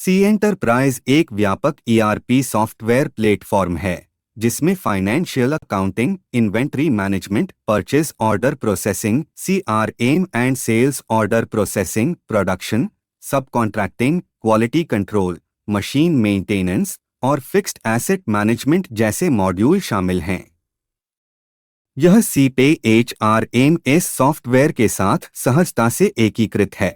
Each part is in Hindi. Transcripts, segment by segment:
सी एंटरप्राइज एक व्यापक ईआरपी सॉफ्टवेयर प्लेटफॉर्म है जिसमें financial accounting, inventory management, purchase order processing, CRM and sales order processing, production, subcontracting, quality control, machine maintenance और फिक्स्ड एसेट मैनेजमेंट जैसे मॉड्यूल शामिल हैं। यह सीपे एचआरएमएस सॉफ्टवेयर के साथ सहजता से एकीकृत है।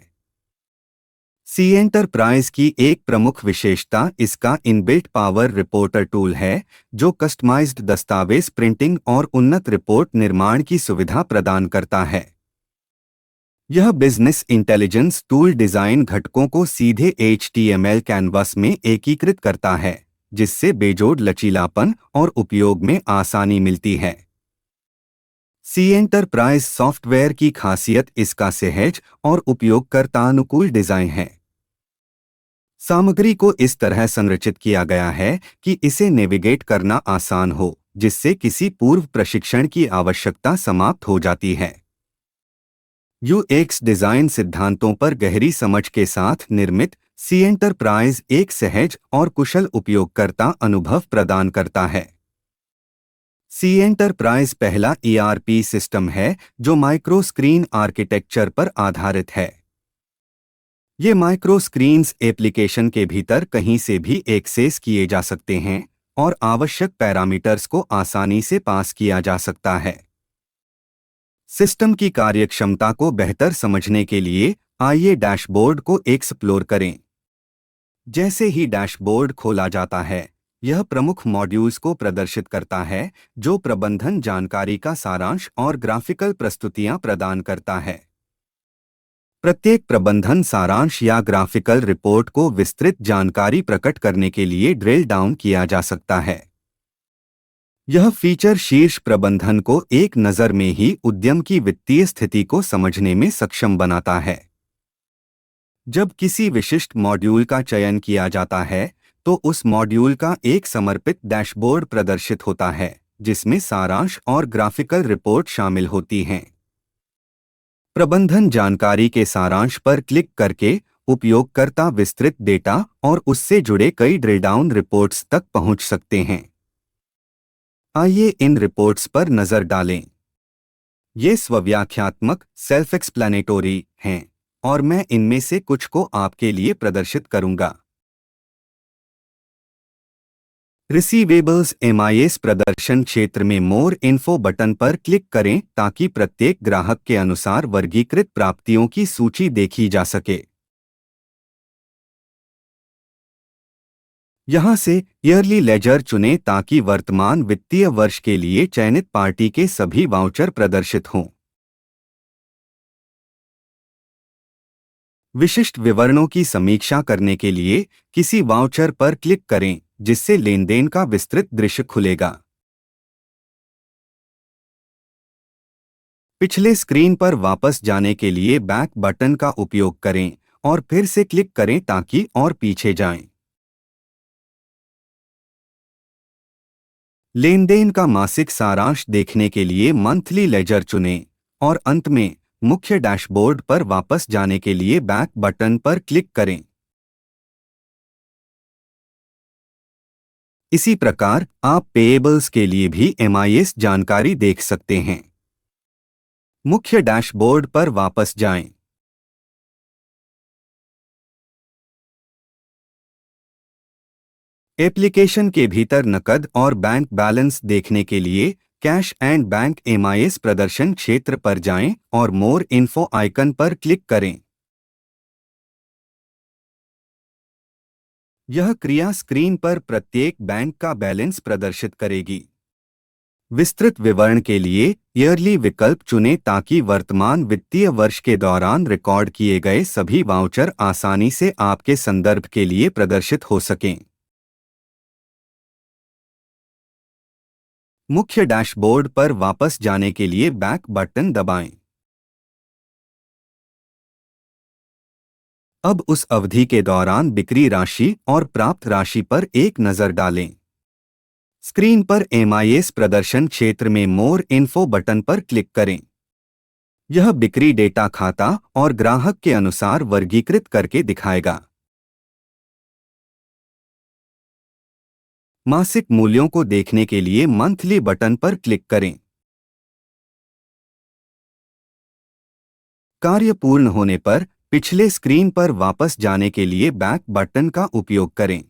सी एंटरप्राइज की एक प्रमुख विशेषता इसका इनबिल्ट पावर रिपोर्टर टूल है, जो कस्टमाइज्ड दस्तावेज प्रिंटिंग और उन्नत रिपोर्ट निर्माण की सुविधा प्रदान करता है। यह बिजनेस इंटेलिजेंस टूल डिजाइन घटकों को सीधे HTML कैनवास में एकीकृत करता है, जिससे बेजोड़ लचीलापन और उपयोग में आसानी मिलती है। सी एंटरप्राइज सॉफ्टवेयर की खासियत इसका सहज और उपयोगकर्ता अनुकूल डिजाइन है। सामग्री को इस तरह संरचित किया गया है कि इसे नेविगेट करना आसान हो, जिससे किसी पूर्व प्रशिक्षण की आवश्यकता समाप्त हो जाती है। यूएक्स डिजाइन सिद्धांतों पर गहरी समझ के साथ निर्मित सी एंटरप्राइज एक सहज और कुशल उपयोगकर्ता अनुभव प्रदान करता है। सी एंटरप्राइज पहला ईआरपी सिस्टम है जो माइक्रो स्क्रीन आर्किटेक्चर पर आधारित है। ये माइक्रो स्क्रीन्स एप्लीकेशन के भीतर कहीं से भी एक्सेस किए जा सकते हैं और आवश्यक पैरामीटर्स को आसानी से पास किया जा सकता है। सिस्टम की कार्यक्षमता को बेहतर समझने के लिए आइए डैशबोर्ड को एक्सप्लोर करें। जैसे ही डैशबोर्ड खोला जाता है, यह प्रमुख मॉड्यूल्स को प्रदर्शित करता है, जो प्रबंधन जानकारी का सारांश और ग्राफिकल प्रस्तुतियां प्रदान करता है। प्रत्येक प्रबंधन सारांश या ग्राफिकल रिपोर्ट को विस्तृत जानकारी प्रकट करने के लिए ड्रिल डाउन किया जा सकता है। यह फीचर शीर्ष प्रबंधन को एक नज़र में ही उद्यम की वित्तीय स्थिति को समझने में सक्षम बनाता है। जब किसी विशिष्ट मॉड्यूल का चयन किया जाता है, तो उस मॉड्यूल का एक समर्पित डैशबोर्ड प्रदर्शित होता है, जिसमें सारांश और ग्राफिकल रिपोर्ट शामिल होती हैं। प्रबंधन जानकारी के सारांश पर क्लिक करके उपयोगकर्ता विस्तृत डेटा और उससे जुड़े कई ड्रिल डाउन रिपोर्ट्स तक पहुंच सकते हैं। आइए इन रिपोर्ट्स पर नजर डालें। ये स्वव्याख्यात्मक सेल्फ एक्सप्लेनेटोरी हैं और मैं इनमें से कुछ को आपके लिए प्रदर्शित करूंगा। रिसीवेबल्स एमआईएस प्रदर्शन क्षेत्र में मोर इन्फो बटन पर क्लिक करें ताकि प्रत्येक ग्राहक के अनुसार वर्गीकृत प्राप्तियों की सूची देखी जा सके। यहां से ईयरली लेजर चुनें ताकि वर्तमान वित्तीय वर्ष के लिए चयनित पार्टी के सभी वाउचर प्रदर्शित हों। विशिष्ट विवरणों की समीक्षा करने के लिए किसी वाउचर पर क्लिक करें, जिससे लेनदेन का विस्तृत दृश्य खुलेगा। पिछले स्क्रीन पर वापस जाने के लिए बैक बटन का उपयोग करें और फिर से क्लिक करें ताकि और पीछे जाएं। लेनदेन का मासिक सारांश देखने के लिए मंथली लेजर चुनें और अंत में मुख्य डैशबोर्ड पर वापस जाने के लिए बैक बटन पर क्लिक करें। इसी प्रकार आप पेएबल्स के लिए भी एमआईएस जानकारी देख सकते हैं। मुख्य डैशबोर्ड पर वापस जाएं। एप्लीकेशन के भीतर नकद और बैंक बैलेंस देखने के लिए कैश एंड बैंक एमआईएस प्रदर्शन क्षेत्र पर जाएं और मोर इन्फो आइकन पर क्लिक करें। यह क्रिया स्क्रीन पर प्रत्येक बैंक का बैलेंस प्रदर्शित करेगी। विस्तृत विवरण के लिए ईयरली विकल्प चुनें ताकि वर्तमान वित्तीय वर्ष के दौरान रिकॉर्ड किए गए सभी वाउचर आसानी से आपके संदर्भ के लिए प्रदर्शित हो सकें। मुख्य डैशबोर्ड पर वापस जाने के लिए बैक बटन दबाएं। अब उस अवधि के दौरान बिक्री राशि और प्राप्त राशि पर एक नज़र डालें। स्क्रीन पर एमआईएस प्रदर्शन क्षेत्र में मोर इन्फो बटन पर क्लिक करें। यह बिक्री डेटा खाता और ग्राहक के अनुसार वर्गीकृत करके दिखाएगा। मासिक मूल्यों को देखने के लिए मंथली बटन पर क्लिक करें। कार्य पूर्ण होने पर पिछले स्क्रीन पर वापस जाने के लिए बैक बटन का उपयोग करें।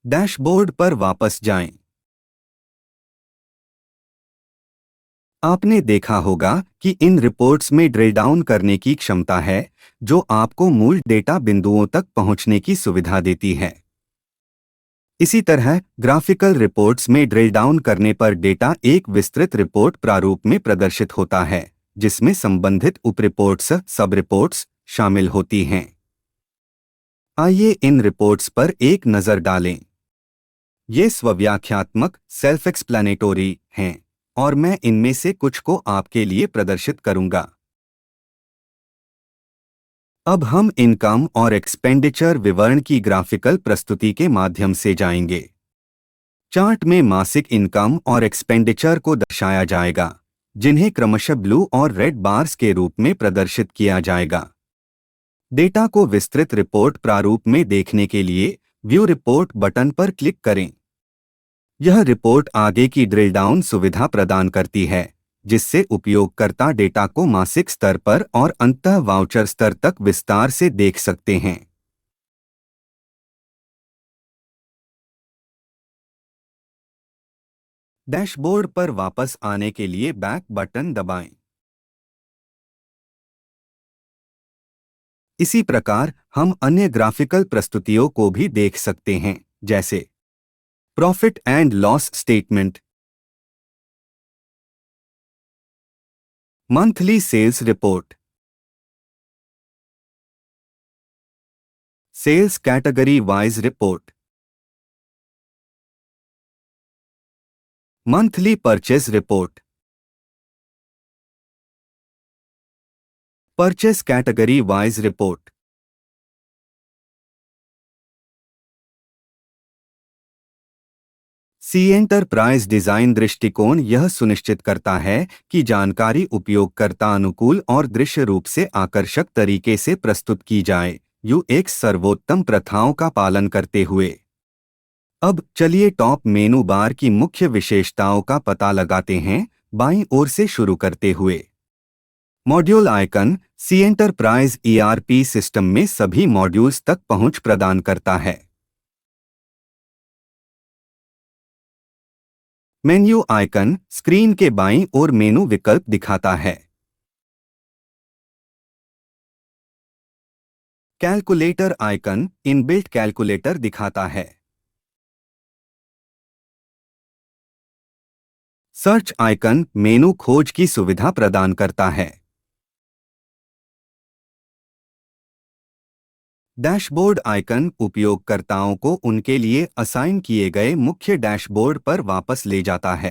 डैशबोर्ड पर वापस जाएं। आपने देखा होगा कि इन रिपोर्ट्स में ड्रिल डाउन करने की क्षमता है, जो आपको मूल डेटा बिंदुओं तक पहुंचने की सुविधा देती है। इसी तरह ग्राफिकल रिपोर्ट्स में ड्रिल डाउन करने पर डेटा एक विस्तृत रिपोर्ट प्रारूप में प्रदर्शित होता है, जिसमें संबंधित उप रिपोर्ट्स सब रिपोर्ट्स शामिल होती हैं। आइए इन रिपोर्ट्स पर एक नज़र डालें। ये स्वव्याख्यात्मक सेल्फ एक्सप्लेनेटोरी हैं और मैं इनमें से कुछ को आपके लिए प्रदर्शित करूंगा। अब हम इनकम और एक्सपेंडिचर विवरण की ग्राफिकल प्रस्तुति के माध्यम से जाएंगे। चार्ट में मासिक इनकम और एक्सपेंडिचर को दर्शाया जाएगा, जिन्हें क्रमशः ब्लू और रेड बार्स के रूप में प्रदर्शित किया जाएगा। डेटा को विस्तृत रिपोर्ट प्रारूप में देखने के लिए व्यू रिपोर्ट बटन पर क्लिक करें। यह रिपोर्ट आगे की ड्रिल डाउन सुविधा प्रदान करती है, जिससे उपयोगकर्ता डेटा को मासिक स्तर पर और अंततः वाउचर स्तर तक विस्तार से देख सकते हैं। डैशबोर्ड पर वापस आने के लिए बैक बटन दबाएं। इसी प्रकार हम अन्य ग्राफिकल प्रस्तुतियों को भी देख सकते हैं, जैसे profit and loss statement, monthly sales report, sales category wise report, monthly purchase report, purchase category wise report. C enterprise design दृष्टिकोण यह सुनिश्चित करता है कि जानकारी उपयोगकर्ता अनुकूल और दृश्य रूप से आकर्षक तरीके से प्रस्तुत की जाए, यूएक्स सर्वोत्तम प्रथाओं का पालन करते हुए। अब चलिए टॉप मेनू बार की मुख्य विशेषताओं का पता लगाते हैं, बाईं ओर से शुरू करते हुए। मॉड्यूल आइकन सी एंटरप्राइज ईआरपी सिस्टम में सभी मॉड्यूल्स तक पहुंच प्रदान करता है। मेन्यू आइकन स्क्रीन के बाईं ओर मेनू विकल्प दिखाता है। कैलकुलेटर आइकन इनबिल्ट कैलकुलेटर दिखाता है। सर्च आइकन मेनू खोज की सुविधा प्रदान करता है। डैशबोर्ड आइकन उपयोगकर्ताओं को उनके लिए असाइन किए गए मुख्य डैशबोर्ड पर वापस ले जाता है।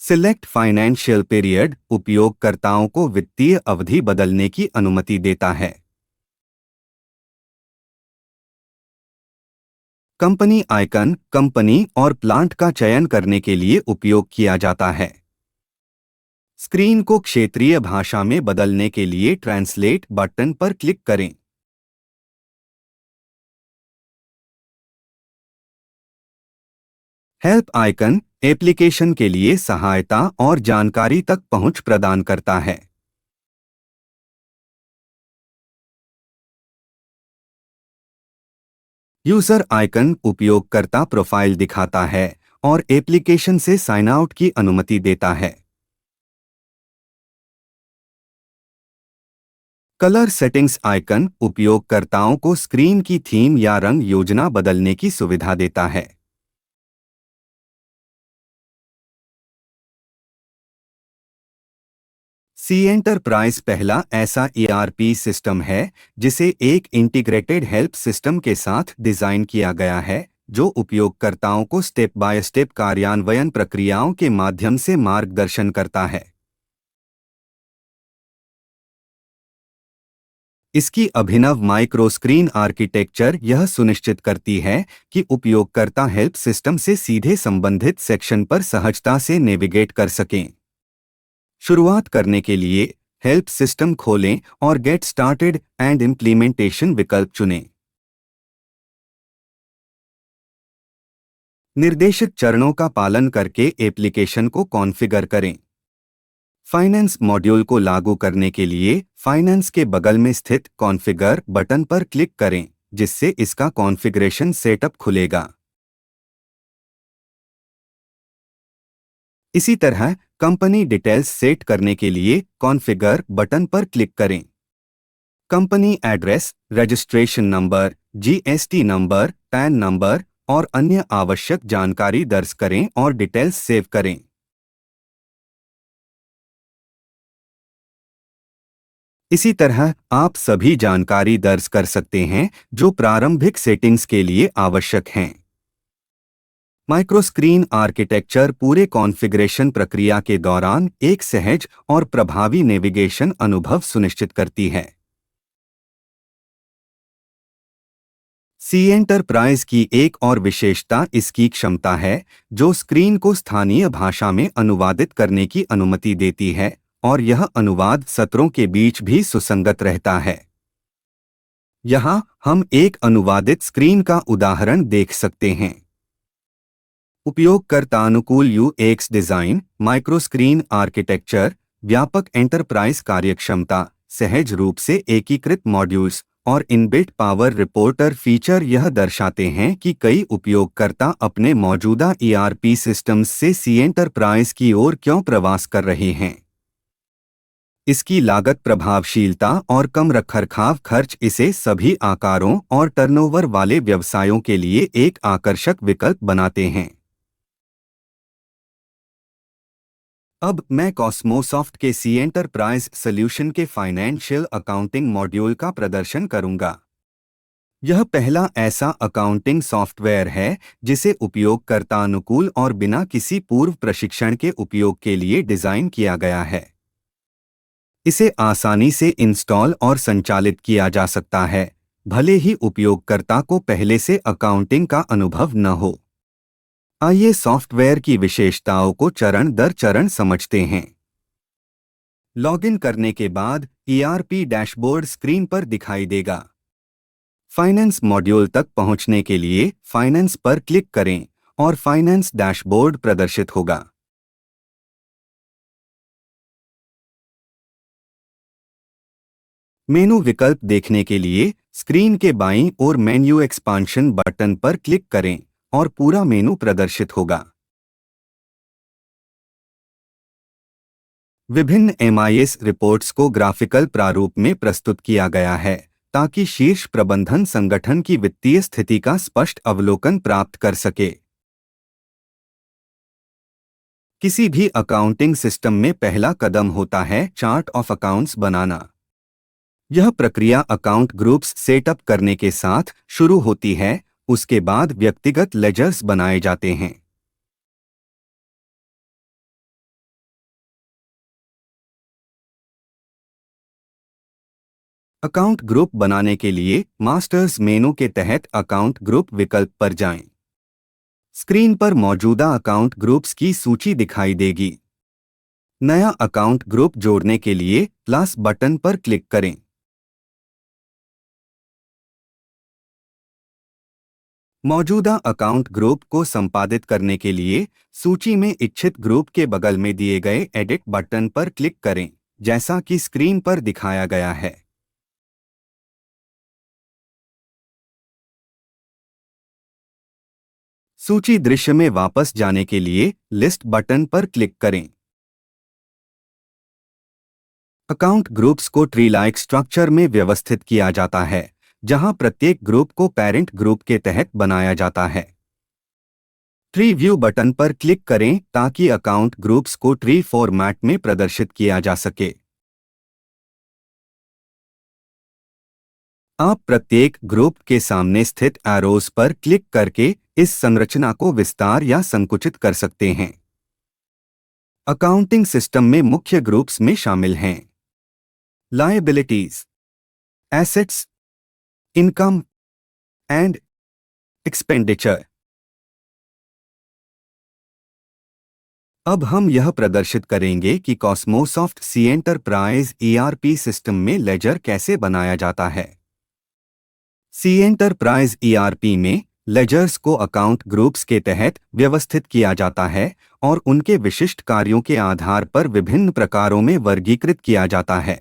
सिलेक्ट फाइनेंशियल पीरियड उपयोगकर्ताओं को वित्तीय अवधि बदलने की अनुमति देता है। कंपनी आइकन कंपनी और प्लांट का चयन करने के लिए उपयोग किया जाता है। स्क्रीन को क्षेत्रीय भाषा में बदलने के लिए ट्रांसलेट बटन पर क्लिक करें। हेल्प आइकन एप्लीकेशन के लिए सहायता और जानकारी तक पहुंच प्रदान करता है। यूजर आइकन उपयोगकर्ता प्रोफाइल दिखाता है और एप्लीकेशन से साइन आउट की अनुमति देता है। कलर सेटिंग्स आइकन उपयोगकर्ताओं को स्क्रीन की थीम या रंग योजना बदलने की सुविधा देता है। सी एंटरप्राइज पहला ऐसा ईआरपी सिस्टम है जिसे एक इंटीग्रेटेड हेल्प सिस्टम के साथ डिजाइन किया गया है, जो उपयोगकर्ताओं को स्टेप बाय स्टेप कार्यान्वयन प्रक्रियाओं के माध्यम से मार्गदर्शन करता है। इसकी अभिनव माइक्रोस्क्रीन आर्किटेक्चर यह सुनिश्चित करती है कि उपयोगकर्ता हेल्प सिस्टम से सीधे संबंधित सेक्शन पर सहजता से नेविगेट कर सकें। शुरुआत करने के लिए हेल्प सिस्टम खोलें और गेट स्टार्टेड एंड इम्प्लीमेंटेशन विकल्प चुनें। निर्देशित चरणों का पालन करके एप्लीकेशन को कॉन्फ़िगर करें। फाइनेंस मॉड्यूल को लागू करने के लिए फाइनेंस के बगल में स्थित कॉन्फ़िगर बटन पर क्लिक करें, जिससे इसका कॉन्फ़िगरेशन सेटअप खुलेगा। इसी तरह कंपनी डिटेल्स सेट करने के लिए कॉन्फ़िगर बटन पर क्लिक करें। Company address, registration number, GST number, pan number और अन्य आवश्यक जानकारी दर्ज करें और डिटेल्स सेव करें। इसी तरह आप सभी जानकारी दर्ज कर सकते हैं जो प्रारंभिक सेटिंग्स के लिए आवश्यक हैं। माइक्रोस्क्रीन आर्किटेक्चर पूरे कॉन्फ़िगरेशन प्रक्रिया के दौरान एक सहज और प्रभावी नेविगेशन अनुभव सुनिश्चित करती है। सी एंटरप्राइज की एक और विशेषता इसकी क्षमता है, जो स्क्रीन को स्थानीय भाषा में अनुवादित करने की अनुमति देती है और यह अनुवाद सत्रों के बीच भी सुसंगत रहता है। यहाँ हम एक अनुवादित स्क्रीन का उदाहरण देख सकते हैं। उपयोगकर्ता अनुकूल यूएक्स डिजाइन, माइक्रोस्क्रीन आर्किटेक्चर, व्यापक एंटरप्राइज कार्यक्षमता, सहज रूप से एकीकृत मॉड्यूल्स और इनबिल्ट पावर रिपोर्टर फीचर यह दर्शाते हैं कि कई उपयोगकर्ता अपने मौजूदा ईआरपी सिस्टम्स से सी एंटरप्राइज की ओर क्यों प्रवास कर रहे हैं। इसकी लागत प्रभावशीलता और कम रखरखाव खर्च इसे सभी आकारों और टर्नओवर वाले व्यवसायों के लिए एक आकर्षक विकल्प बनाते हैं। अब मैं कॉस्मोसॉफ्ट के सी एंटरप्राइज सॉल्यूशन के फाइनेंशियल अकाउंटिंग मॉड्यूल का प्रदर्शन करूंगा। यह पहला ऐसा अकाउंटिंग सॉफ्टवेयर है जिसे उपयोगकर्ता अनुकूल और बिना किसी पूर्व प्रशिक्षण के उपयोग के लिए डिजाइन किया गया है। इसे आसानी से इंस्टॉल और संचालित किया जा सकता है, भले ही उपयोगकर्ता को पहले से अकाउंटिंग का अनुभव न हो। आइए सॉफ्टवेयर की विशेषताओं को चरण दर चरण समझते हैं। लॉगिन करने के बाद ईआरपी डैशबोर्ड स्क्रीन पर दिखाई देगा। फाइनेंस मॉड्यूल तक पहुंचने के लिए फाइनेंस पर क्लिक करें और फाइनेंस डैशबोर्ड प्रदर्शित होगा। मेनू विकल्प देखने के लिए स्क्रीन के बाईं ओर मेन्यू एक्सपांशन बटन पर क्लिक करें और पूरा मेनू प्रदर्शित होगा। विभिन्न एमआईएस रिपोर्ट्स को ग्राफिकल प्रारूप में प्रस्तुत किया गया है, ताकि शीर्ष प्रबंधन संगठन की वित्तीय स्थिति का स्पष्ट अवलोकन प्राप्त कर सके। किसी भी अकाउंटिंग सिस्टम में पहला कदम होता है चार्ट ऑफ अकाउंट्स बनाना। यह प्रक्रिया अकाउंट ग्रुप्स सेटअप करने के साथ शुरू होती है, उसके बाद व्यक्तिगत लेजर्स बनाए जाते हैं। अकाउंट ग्रुप बनाने के लिए मास्टर्स मेनू के तहत अकाउंट ग्रुप विकल्प पर जाएं। स्क्रीन पर मौजूदा अकाउंट ग्रुप्स की सूची दिखाई देगी। नया अकाउंट ग्रुप जोड़ने के लिए प्लस बटन पर क्लिक करें। मौजूदा अकाउंट ग्रुप को संपादित करने के लिए सूची में इच्छित ग्रुप के बगल में दिए गए एडिट बटन पर क्लिक करें, जैसा कि स्क्रीन पर दिखाया गया है। सूची दृश्य में वापस जाने के लिए लिस्ट बटन पर क्लिक करें। अकाउंट ग्रुप्स को ट्री लाइक स्ट्रक्चर में व्यवस्थित किया जाता है, जहां प्रत्येक ग्रुप को पेरेंट ग्रुप के तहत बनाया जाता है। ट्री व्यू बटन पर क्लिक करें ताकि अकाउंट ग्रुप्स को ट्री फॉर्मेट में प्रदर्शित किया जा सके। आप प्रत्येक ग्रुप के सामने स्थित एरोज पर क्लिक करके इस संरचना को विस्तार या संकुचित कर सकते हैं। अकाउंटिंग सिस्टम में मुख्य ग्रुप्स में शामिल हैं liabilities, assets, income and expenditure. अब हम यह प्रदर्शित करेंगे कि कॉस्मोसॉफ्ट सी एंटरप्राइज ईआरपी सिस्टम में लेजर कैसे बनाया जाता है। सी एंटरप्राइज ईआरपी में लेजर्स को अकाउंट ग्रुप्स के तहत व्यवस्थित किया जाता है और उनके विशिष्ट कार्यों के आधार पर विभिन्न प्रकारों में वर्गीकृत किया जाता है।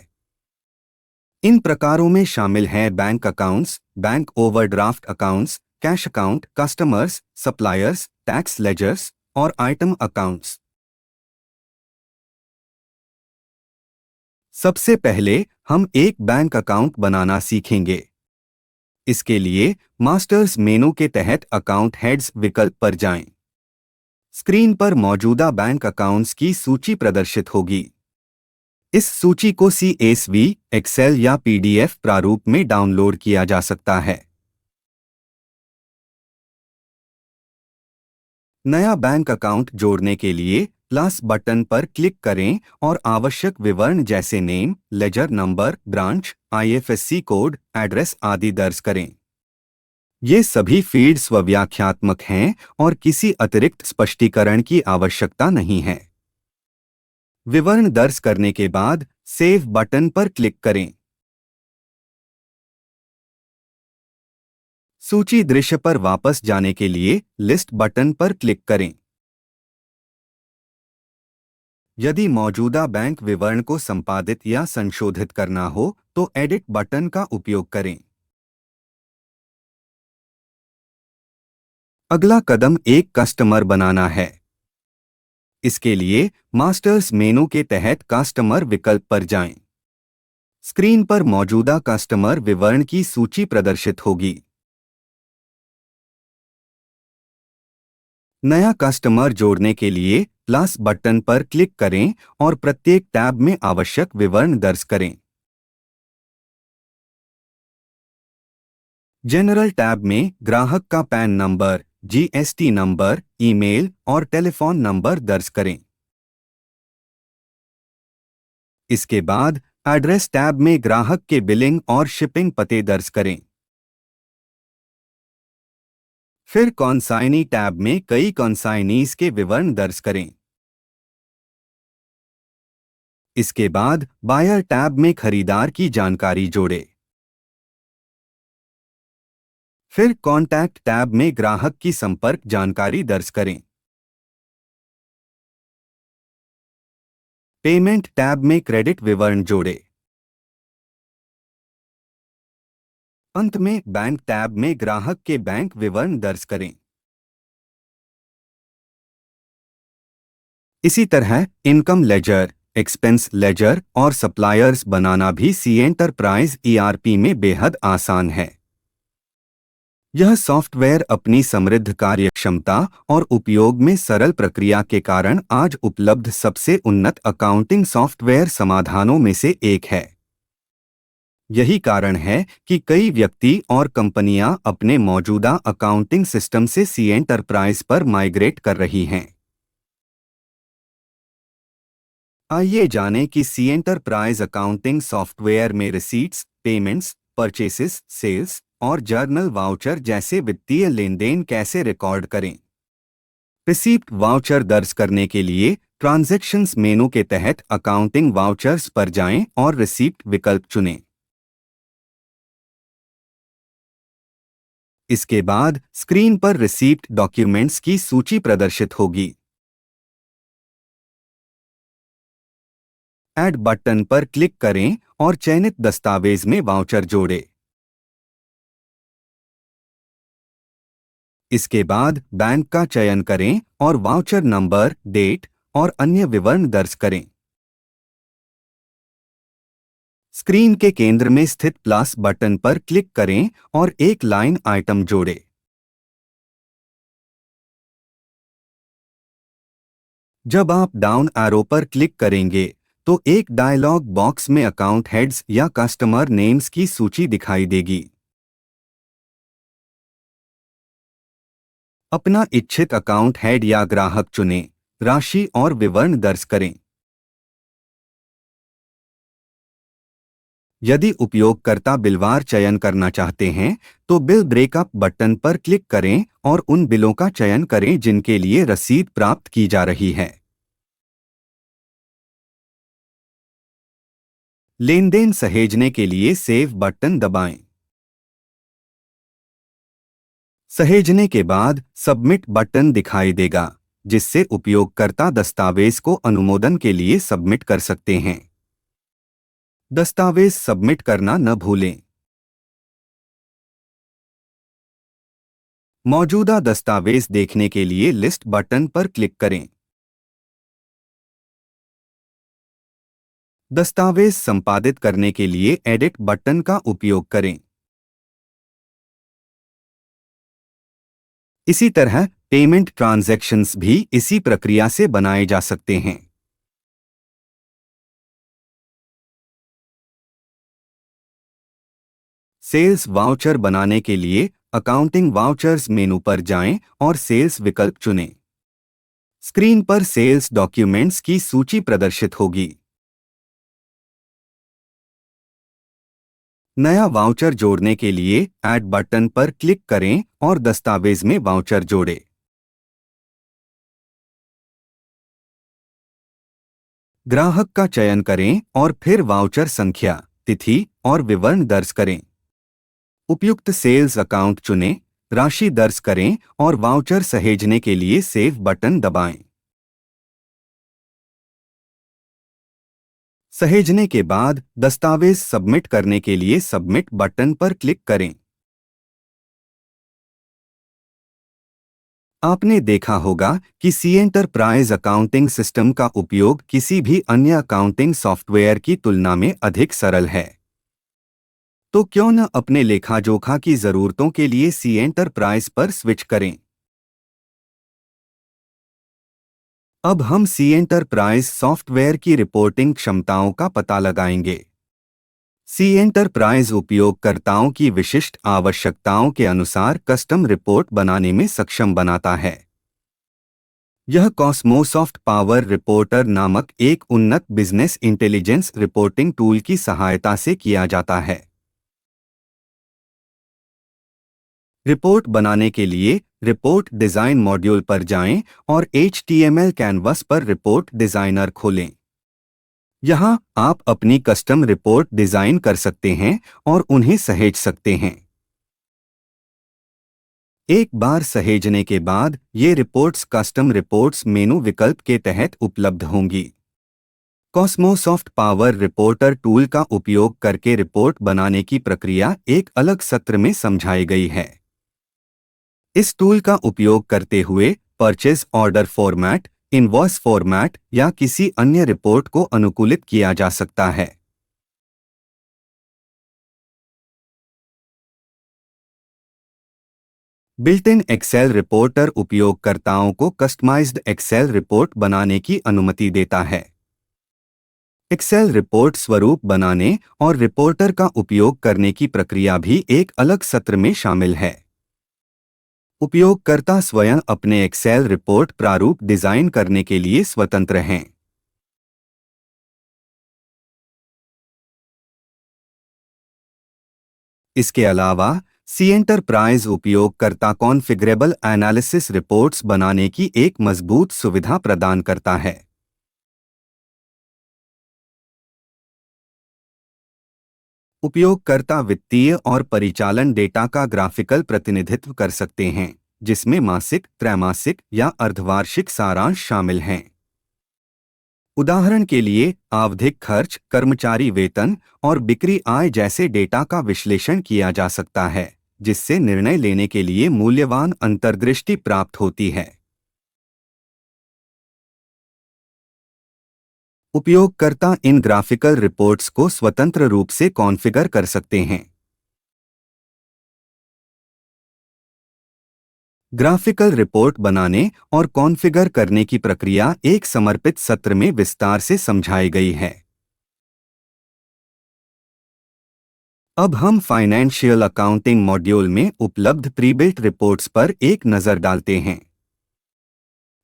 इन प्रकारों में शामिल हैं bank accounts, bank overdraft accounts, cash account, customers, suppliers, tax ledgers और आइटम अकाउंट्स। सबसे पहले हम एक बैंक अकाउंट बनाना सीखेंगे। इसके लिए मास्टर्स मेनू के तहत अकाउंट हेड्स विकल्प पर जाएं। स्क्रीन पर मौजूदा बैंक अकाउंट्स की सूची प्रदर्शित होगी। इस सूची को CSV, एक्सेल या PDF प्रारूप में डाउनलोड किया जा सकता है। नया बैंक अकाउंट जोड़ने के लिए प्लस बटन पर क्लिक करें और आवश्यक विवरण जैसे name, ledger number, branch, IFSC code, address आदि दर्ज करें। ये सभी फील्ड स्वव्याख्यात्मक हैं और किसी अतिरिक्त स्पष्टीकरण की आवश्यकता नहीं है। विवरण दर्ज करने के बाद सेव बटन पर क्लिक करें। सूची दृश्य पर वापस जाने के लिए लिस्ट बटन पर क्लिक करें। यदि मौजूदा बैंक विवरण को संपादित या संशोधित करना हो तो एडिट बटन का उपयोग करें। अगला कदम एक कस्टमर बनाना है। इसके लिए मास्टर्स मेनू के तहत कस्टमर विकल्प पर जाएं। स्क्रीन पर मौजूदा कस्टमर विवरण की सूची प्रदर्शित होगी। नया कस्टमर जोड़ने के लिए प्लस बटन पर क्लिक करें और प्रत्येक टैब में आवश्यक विवरण दर्ज करें। जनरल टैब में ग्राहक का pan number, GST number, email और टेलीफोन नंबर दर्ज करें। इसके बाद एड्रेस टैब में ग्राहक के बिलिंग और शिपिंग पते दर्ज करें। फिर कॉन्साइनी टैब में कई कॉन्साइनीज के विवरण दर्ज करें। इसके बाद बायर टैब में खरीदार की जानकारी जोड़ें। फिर कॉन्टैक्ट टैब में ग्राहक की संपर्क जानकारी दर्ज करें। पेमेंट टैब में क्रेडिट विवरण जोड़ें। अंत में बैंक टैब में ग्राहक के बैंक विवरण दर्ज करें। इसी तरह इनकम लेजर, एक्सपेंस लेजर और सप्लायर्स बनाना भी सी एंटरप्राइज ईआरपी में बेहद आसान है। यह सॉफ्टवेयर अपनी समृद्ध कार्यक्षमता और उपयोग में सरल प्रक्रिया के कारण आज उपलब्ध सबसे उन्नत अकाउंटिंग सॉफ्टवेयर समाधानों में से एक है। यही कारण है कि कई व्यक्ति और कंपनियां अपने मौजूदा अकाउंटिंग सिस्टम से सी एंटरप्राइज पर माइग्रेट कर रही हैं। आइए जानें कि सी एंटरप्राइज अकाउंटिंग सॉफ्टवेयर में रिसीट्स, पेमेंट्स, परचेसेस, सेल्स और जर्नल वाउचर जैसे वित्तीय लेनदेन कैसे रिकॉर्ड करें। रिसीप्ट वाउचर दर्ज करने के लिए ट्रांजैक्शंस मेनू के तहत अकाउंटिंग वाउचर्स पर जाएं और रिसीप्ट विकल्प चुनें। इसके बाद स्क्रीन पर रिसीप्ट डॉक्यूमेंट्स की सूची प्रदर्शित होगी। ऐड बटन पर क्लिक करें और चयनित दस्तावेज में वाउचर जोड़ें। इसके बाद बैंक का चयन करें और वाउचर नंबर, डेट और अन्य विवरण दर्ज करें। स्क्रीन के केंद्र में स्थित प्लस बटन पर क्लिक करें और एक लाइन आइटम जोड़ें। जब आप डाउन एरो पर क्लिक करेंगे तो एक डायलॉग बॉक्स में अकाउंट हेड्स या कस्टमर नेम्स की सूची दिखाई देगी। अपना इच्छित अकाउंट हेड या ग्राहक चुनें, राशि और विवरण दर्ज करें। यदि उपयोगकर्ता बिलवार चयन करना चाहते हैं तो बिल ब्रेकअप बटन पर क्लिक करें और उन बिलों का चयन करें जिनके लिए रसीद प्राप्त की जा रही है। लेनदेन सहेजने के लिए सेव बटन दबाएं। सहेजने के बाद सबमिट बटन दिखाई देगा, जिससे उपयोगकर्ता दस्तावेज को अनुमोदन के लिए सबमिट कर सकते हैं। दस्तावेज सबमिट करना न भूलें। मौजूदा दस्तावेज देखने के लिए लिस्ट बटन पर क्लिक करें। दस्तावेज संपादित करने के लिए एडिट बटन का उपयोग करें। इसी तरह पेमेंट ट्रांजैक्शंस भी इसी प्रक्रिया से बनाए जा सकते हैं। सेल्स वाउचर बनाने के लिए अकाउंटिंग वाउचर्स मेनू पर जाएं और सेल्स विकल्प चुनें। स्क्रीन पर सेल्स डॉक्यूमेंट्स की सूची प्रदर्शित होगी। नया वाउचर जोड़ने के लिए ऐड बटन पर क्लिक करें और दस्तावेज में वाउचर जोड़ें। ग्राहक का चयन करें और फिर वाउचर संख्या, तिथि और विवरण दर्ज करें। उपयुक्त सेल्स अकाउंट चुनें, राशि दर्ज करें और वाउचर सहेजने के लिए सेव बटन दबाएं। सहेजने के बाद दस्तावेज सबमिट करने के लिए सबमिट बटन पर क्लिक करें। आपने देखा होगा कि सी एंटरप्राइज अकाउंटिंग सिस्टम का उपयोग किसी भी अन्य अकाउंटिंग सॉफ्टवेयर की तुलना में अधिक सरल है। तो क्यों न अपने लेखा जोखा की जरूरतों के लिए सी एंटरप्राइज पर स्विच करें। अब हम सी एंटरप्राइज सॉफ्टवेयर की रिपोर्टिंग क्षमताओं का पता लगाएंगे। सी एंटरप्राइज उपयोगकर्ताओं की विशिष्ट आवश्यकताओं के अनुसार कस्टम रिपोर्ट बनाने में सक्षम बनाता है। यह कॉस्मोसॉफ्ट पावर रिपोर्टर नामक एक उन्नत बिजनेस इंटेलिजेंस रिपोर्टिंग टूल की सहायता से किया जाता है। रिपोर्ट बनाने के लिए रिपोर्ट डिजाइन मॉड्यूल पर जाएं और HTML कैनवस पर रिपोर्ट डिजाइनर खोलें। यहाँ आप अपनी कस्टम रिपोर्ट डिजाइन कर सकते हैं और उन्हें सहेज सकते हैं। एक बार सहेजने के बाद ये रिपोर्ट्स कस्टम रिपोर्ट्स मेनू विकल्प के तहत उपलब्ध होंगी। कॉस्मोसॉफ्ट पावर रिपोर्टर टूल का उपयोग करके रिपोर्ट बनाने की प्रक्रिया एक अलग सत्र में समझाई गई है। इस टूल का उपयोग करते हुए purchase order format, invoice format या किसी अन्य रिपोर्ट को अनुकूलित किया जा सकता है। बिल्ट इन एक्सेल रिपोर्टर उपयोगकर्ताओं को कस्टमाइज्ड एक्सेल रिपोर्ट बनाने की अनुमति देता है। एक्सेल रिपोर्ट स्वरूप बनाने और रिपोर्टर का उपयोग करने की प्रक्रिया भी एक अलग सत्र में शामिल है। उपयोगकर्ता स्वयं अपने एक्सेल रिपोर्ट प्रारूप डिजाइन करने के लिए स्वतंत्र हैं। इसके अलावा सी एंटरप्राइज उपयोगकर्ता कॉन्फ़िगरेबल एनालिसिस रिपोर्ट्स बनाने की एक मजबूत सुविधा प्रदान करता है। उपयोगकर्ता वित्तीय और परिचालन डेटा का ग्राफिकल प्रतिनिधित्व कर सकते हैं, जिसमें मासिक, त्रैमासिक या अर्धवार्षिक सारांश शामिल हैं। उदाहरण के लिए आवधिक खर्च, कर्मचारी वेतन और बिक्री आय जैसे डेटा का विश्लेषण किया जा सकता है, जिससे निर्णय लेने के लिए मूल्यवान अंतर्दृष्टि प्राप्त होती है। उपयोगकर्ता इन ग्राफिकल रिपोर्ट्स को स्वतंत्र रूप से कॉन्फ़िगर कर सकते हैं। ग्राफिकल रिपोर्ट बनाने और कॉन्फ़िगर करने की प्रक्रिया एक समर्पित सत्र में विस्तार से समझाई गई है। अब हम फाइनेंशियल अकाउंटिंग मॉड्यूल में उपलब्ध प्रीबिल्ट रिपोर्ट्स पर एक नज़र डालते हैं।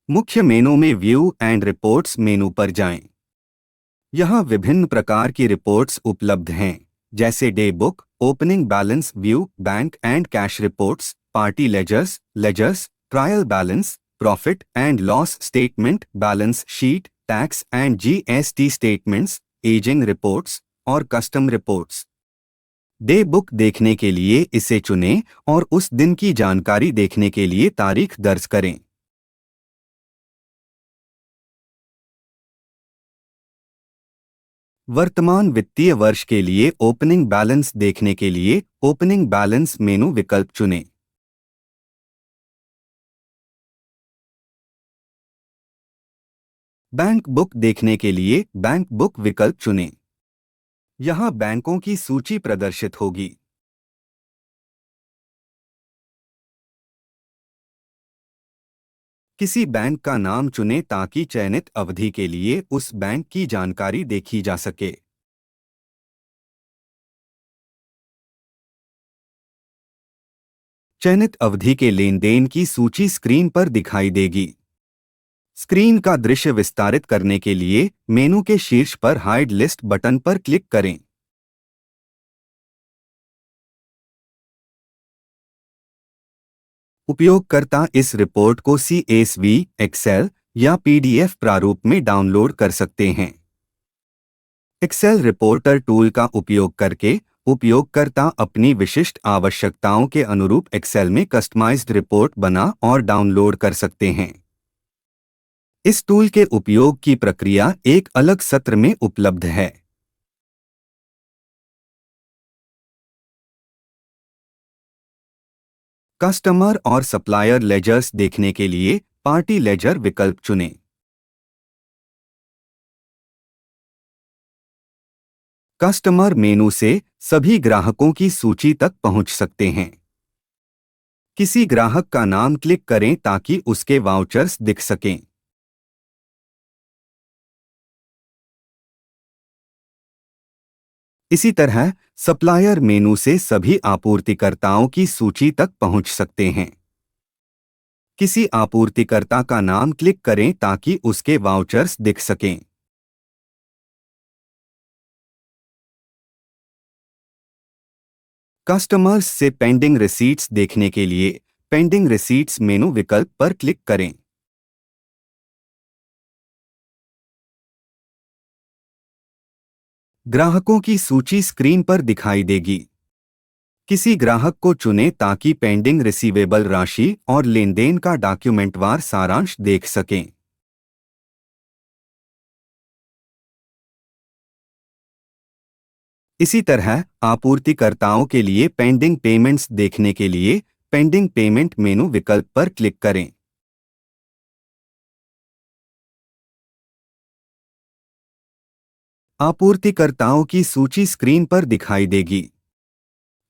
मुख्य मेनू में व्यू एंड रिपोर्ट्स मेनू पर जाएं। यहाँ विभिन्न प्रकार की रिपोर्ट्स उपलब्ध हैं, जैसे day book, opening balance view, bank and cash reports, party ledgers, trial balance, profit and loss statement, balance sheet, tax and GST statements, ageing reports, और कस्टम रिपोर्ट्स। डे बुक देखने के लिए इसे चुनें और उस दिन की जानकारी देखने के लिए तारीख दर्ज करें। वर्तमान वित्तीय वर्ष के लिए ओपनिंग बैलेंस देखने के लिए ओपनिंग बैलेंस मेनू विकल्प चुनें। बैंक बुक देखने के लिए बैंक बुक विकल्प चुनें। यहां बैंकों की सूची प्रदर्शित होगी। किसी बैंक का नाम चुनें ताकि चयनित अवधि के लिए उस बैंक की जानकारी देखी जा सके। चयनित अवधि के लेन देन की सूची स्क्रीन पर दिखाई देगी। स्क्रीन का दृश्य विस्तारित करने के लिए मेनू के शीर्ष पर हाइड लिस्ट बटन पर क्लिक करें। उपयोगकर्ता इस रिपोर्ट को CSV, एक्सेल या PDF प्रारूप में डाउनलोड कर सकते हैं। एक्सेल रिपोर्टर टूल का उपयोग करके उपयोगकर्ता अपनी विशिष्ट आवश्यकताओं के अनुरूप एक्सेल में कस्टमाइज्ड रिपोर्ट बना और डाउनलोड कर सकते हैं। इस टूल के उपयोग की प्रक्रिया एक अलग सत्र में उपलब्ध है। कस्टमर और सप्लायर लेजर्स देखने के लिए पार्टी लेजर विकल्प चुनें। कस्टमर मेनू से सभी ग्राहकों की सूची तक पहुंच सकते हैं। किसी ग्राहक का नाम क्लिक करें ताकि उसके वाउचर्स दिख सकें। इसी तरह सप्लायर मेनू से सभी आपूर्तिकर्ताओं की सूची तक पहुंच सकते हैं। किसी आपूर्तिकर्ता का नाम क्लिक करें ताकि उसके वाउचर्स दिख सकें। कस्टमर्स से पेंडिंग रिसीट्स देखने के लिए पेंडिंग रिसीट्स मेनू विकल्प पर क्लिक करें। ग्राहकों की सूची स्क्रीन पर दिखाई देगी। किसी ग्राहक को चुनें ताकि पेंडिंग रिसीवेबल राशि और लेनदेन का डॉक्यूमेंटवार सारांश देख सकें। इसी तरह आपूर्तिकर्ताओं के लिए पेंडिंग पेमेंट्स देखने के लिए पेंडिंग पेमेंट मेनू विकल्प पर क्लिक करें। आपूर्तिकर्ताओं की सूची स्क्रीन पर दिखाई देगी।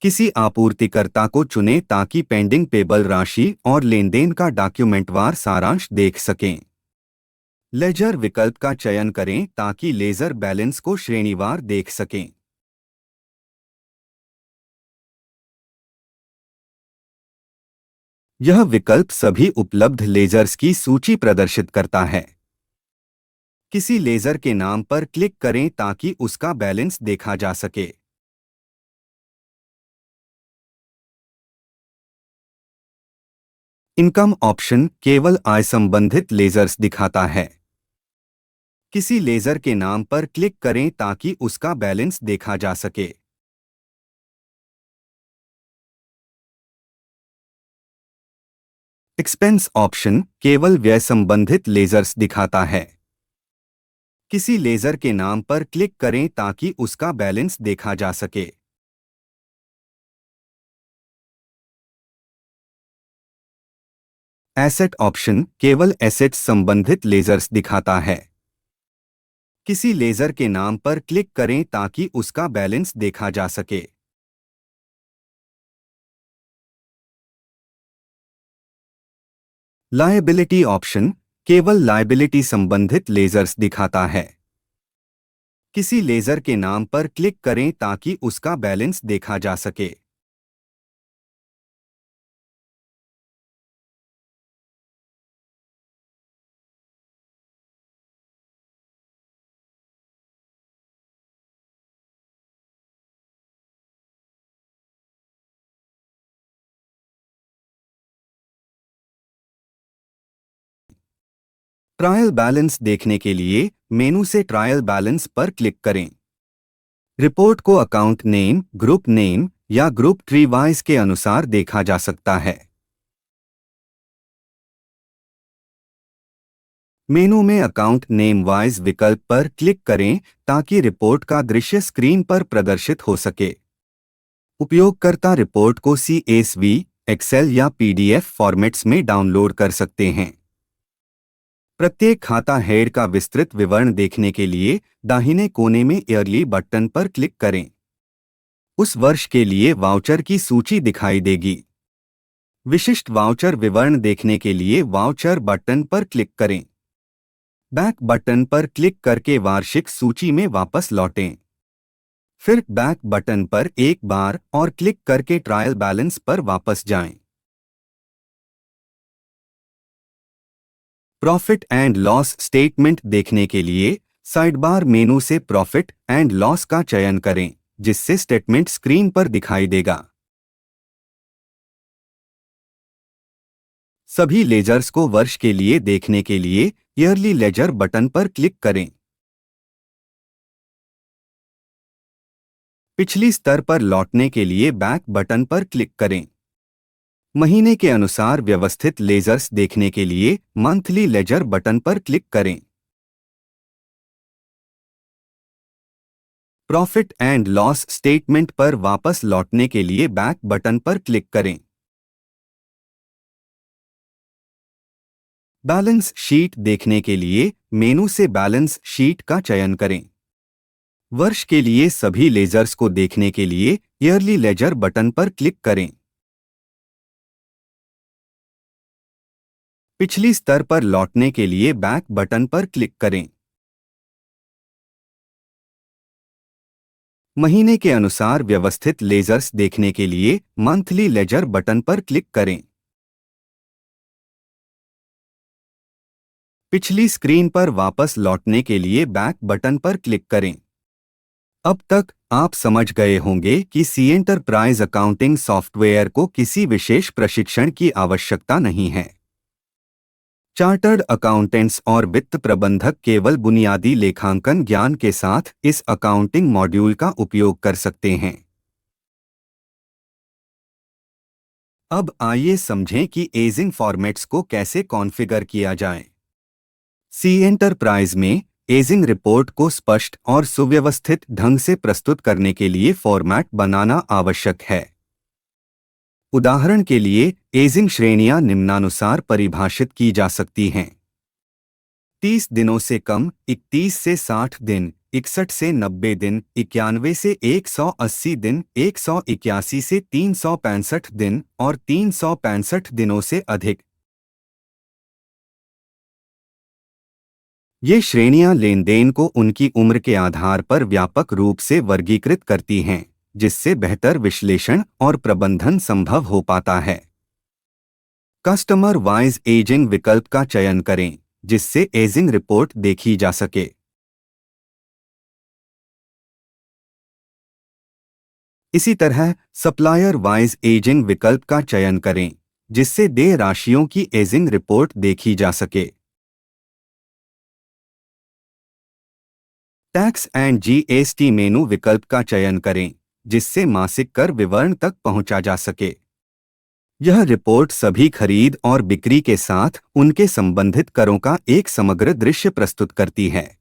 किसी आपूर्तिकर्ता को चुनें ताकि पेंडिंग पेबल राशि और लेनदेन का डॉक्यूमेंटवार सारांश देख सकें। लेजर विकल्प का चयन करें ताकि लेजर बैलेंस को श्रेणीवार देख सकें। यह विकल्प सभी उपलब्ध लेजर्स की सूची प्रदर्शित करता है। किसी लेजर के नाम पर क्लिक करें ताकि उसका बैलेंस देखा जा सके। इनकम ऑप्शन केवल आय संबंधित लेजर्स दिखाता है। किसी लेजर के नाम पर क्लिक करें ताकि उसका बैलेंस देखा जा सके। एक्सपेंस ऑप्शन केवल व्यय संबंधित लेजर्स दिखाता है। किसी लेजर के नाम पर क्लिक करें ताकि उसका बैलेंस देखा जा सके। एसेट ऑप्शन केवल एसेट्स संबंधित लेजर्स दिखाता है। किसी लेजर के नाम पर क्लिक करें ताकि उसका बैलेंस देखा जा सके। लायबिलिटी ऑप्शन केवल लायबिलिटी संबंधित लेजर्स दिखाता है। किसी लेजर के नाम पर क्लिक करें ताकि उसका बैलेंस देखा जा सके। ट्रायल बैलेंस देखने के लिए मेनू से ट्रायल बैलेंस पर क्लिक करें। रिपोर्ट को अकाउंट नेम, ग्रुप नेम या ग्रुप ट्री वाइज के अनुसार देखा जा सकता है। मेनू में अकाउंट नेम वाइज विकल्प पर क्लिक करें ताकि रिपोर्ट का दृश्य स्क्रीन पर प्रदर्शित हो सके। उपयोगकर्ता रिपोर्ट को CSV, एक्सेल या PDF फॉर्मेट्स में डाउनलोड कर सकते हैं। प्रत्येक खाता हेड का विस्तृत विवरण देखने के लिए दाहिने कोने में ईयरली बटन पर क्लिक करें। उस वर्ष के लिए वाउचर की सूची दिखाई देगी। विशिष्ट वाउचर विवरण देखने के लिए वाउचर बटन पर क्लिक करें। बैक बटन पर क्लिक करके वार्षिक सूची में वापस लौटें। फिर बैक बटन पर एक बार और क्लिक करके ट्रायल बैलेंस पर वापस जाएं। प्रॉफिट एंड लॉस स्टेटमेंट देखने के लिए साइडबार मेनू से प्रॉफिट एंड लॉस का चयन करें, जिससे स्टेटमेंट स्क्रीन पर दिखाई देगा। सभी लेजर्स को वर्ष के लिए देखने के लिए ईयरली लेजर बटन पर क्लिक करें। पिछली स्तर पर लौटने के लिए बैक बटन पर क्लिक करें। महीने के अनुसार व्यवस्थित लेजर्स देखने के लिए मंथली लेजर बटन पर क्लिक करें। प्रॉफिट एंड लॉस स्टेटमेंट पर वापस लौटने के लिए बैक बटन पर क्लिक करें। बैलेंस शीट देखने के लिए मेनू से बैलेंस शीट का चयन करें। वर्ष के लिए सभी लेजर्स को देखने के लिए ईयरली लेजर बटन पर क्लिक करें। पिछली स्तर पर लौटने के लिए बैक बटन पर क्लिक करें। महीने के अनुसार व्यवस्थित लेजर्स देखने के लिए मंथली लेजर बटन पर क्लिक करें। पिछली स्क्रीन पर वापस लौटने के लिए बैक बटन पर क्लिक करें। अब तक आप समझ गए होंगे कि सी एंटरप्राइज अकाउंटिंग सॉफ्टवेयर को किसी विशेष प्रशिक्षण की आवश्यकता नहीं है। चार्टर्ड अकाउंटेंट्स और वित्त प्रबंधक केवल बुनियादी लेखांकन ज्ञान के साथ इस अकाउंटिंग मॉड्यूल का उपयोग कर सकते हैं। अब आइए समझें कि एजिंग फॉर्मेट्स को कैसे कॉन्फ़िगर किया जाए। सी एंटरप्राइज में एजिंग रिपोर्ट को स्पष्ट और सुव्यवस्थित ढंग से प्रस्तुत करने के लिए फॉर्मेट बनाना आवश्यक है। उदाहरण के लिए एजिंग श्रेणियां निम्नानुसार परिभाषित की जा सकती हैं। 30 दिनों से कम, 31 से 60 दिन, 61 से 90 दिन, 91 से 180 दिन, 181 से 365 दिन और 365 दिनों से अधिक। ये श्रेणियां लेनदेन को उनकी उम्र के आधार पर व्यापक रूप से वर्गीकृत करती हैं, जिससे बेहतर विश्लेषण और प्रबंधन संभव हो पाता है। कस्टमर वाइज एजिंग विकल्प का चयन करें, जिससे एजिंग रिपोर्ट देखी जा सके। इसी तरह सप्लायर वाइज एजिंग विकल्प का चयन करें, जिससे देय राशियों की एजिंग रिपोर्ट देखी जा सके। टैक्स एंड GST मेनू विकल्प का चयन करें, जिससे मासिक कर विवरण तक पहुंचा जा सके। यह रिपोर्ट सभी खरीद और बिक्री के साथ उनके संबंधित करों का एक समग्र दृश्य प्रस्तुत करती है।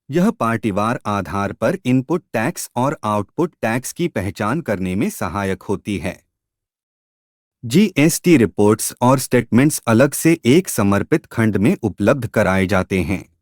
यह पार्टीवार आधार पर इनपुट टैक्स और आउटपुट टैक्स की पहचान करने में सहायक होती है। GST रिपोर्ट्स और स्टेटमेंट्स अलग से एक समर्पित खंड में उपलब्ध कराए जाते हैं।